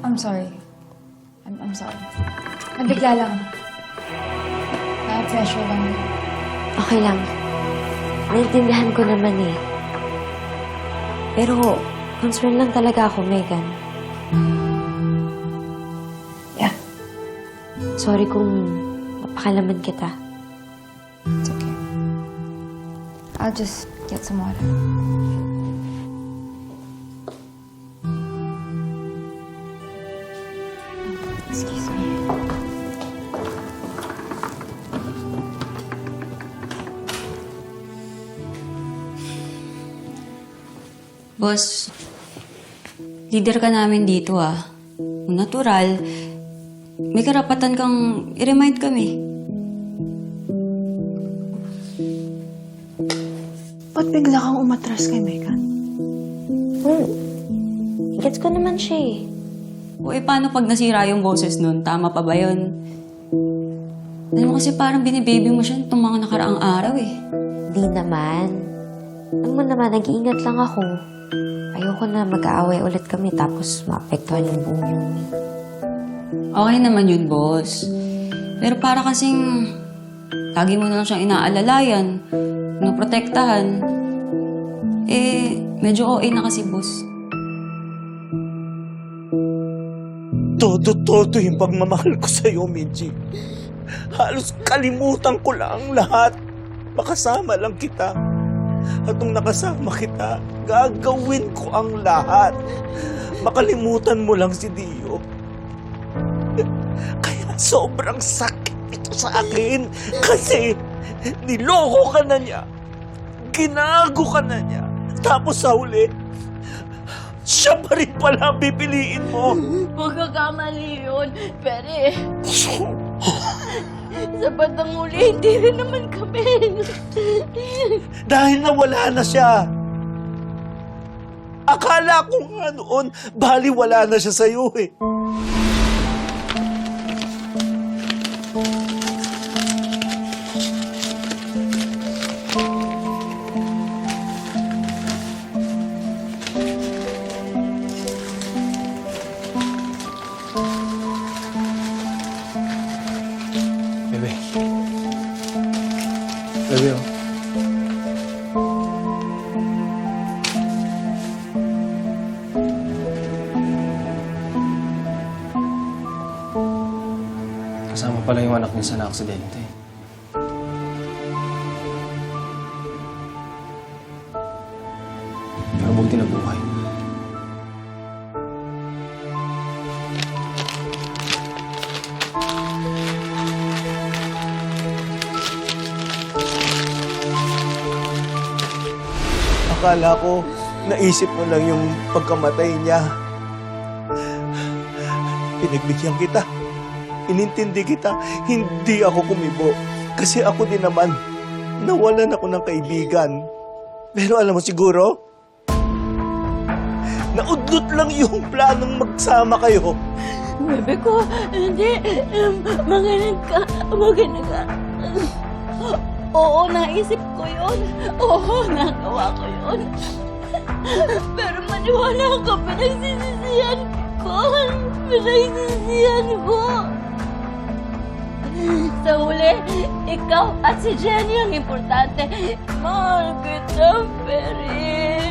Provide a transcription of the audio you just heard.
I'm sorry. I'm sorry. Nabigla lang. Na-pressure lang. Okay lang. Naintindihan ko naman eh. Pero, concern lang talaga ako, Megan. Yeah, Sorry kung napakalaman kita. it's okay. I'll just get some water. Excuse me. Boss, leader ka namin dito ah. Natural, may karapatan kang i-remind kami. Ba't bigla kang umatras kay Megan? Gets ko naman siya eh. O paano pag nasira yung boses nun? Tama pa ba yun? Alam mo kasi parang binibaby mo siya itong mga nakaraang araw eh. Di naman. Alam mo naman, nag-iingat lang ako. Ayoko na mag-aaway ulit kami tapos maapektuhan yung buong Yumi. Okay naman yun, boss. Pero para kasing lagi mo na lang siyang inaalalayan, pinoprotektahan. Medyo OA na kasi, boss. Todo-todo yung pagmamahal ko sa'yo, Minji. Halos kalimutan ko lang lahat. Makasama lang kita. At nung nakasama kita, gagawin ko ang lahat. Makalimutan mo lang si Dio. Kaya sobrang sakit ito sa akin. Kasi niloko ka na niya. Ginago ka na niya. Tapos sa huli, siya pa rin pala ang pipiliin mo. Magkakamali yun, Pere. Sa batang huli, hindi rin naman kami. Dahil nawala na siya. Akala ko nga noon, baliwala na siya sa'yo eh. Bebe. Bebe, oh. Kasama pala yung anak niya sa na-aksidente. Pero buti na buhay. Akala ko, naisip mo lang yung pagkamatay niya. Pinagbigyan kita. Inintindi kita. Hindi ako kumibo. Kasi ako din naman, nawalan ako ng kaibigan. Pero alam mo siguro, naudlot lang yung planong magsama kayo. Bebe ko, hindi. Magaling ka. Magaling ka. Oo, naisip ko yun. Oo, nagawa ko yun. Pero maniwala ka, pinagsisisihan ko. Pinagsisisihan ko. Sa huli, ikaw at si Jenny ang importante. Mahal kita, Peri.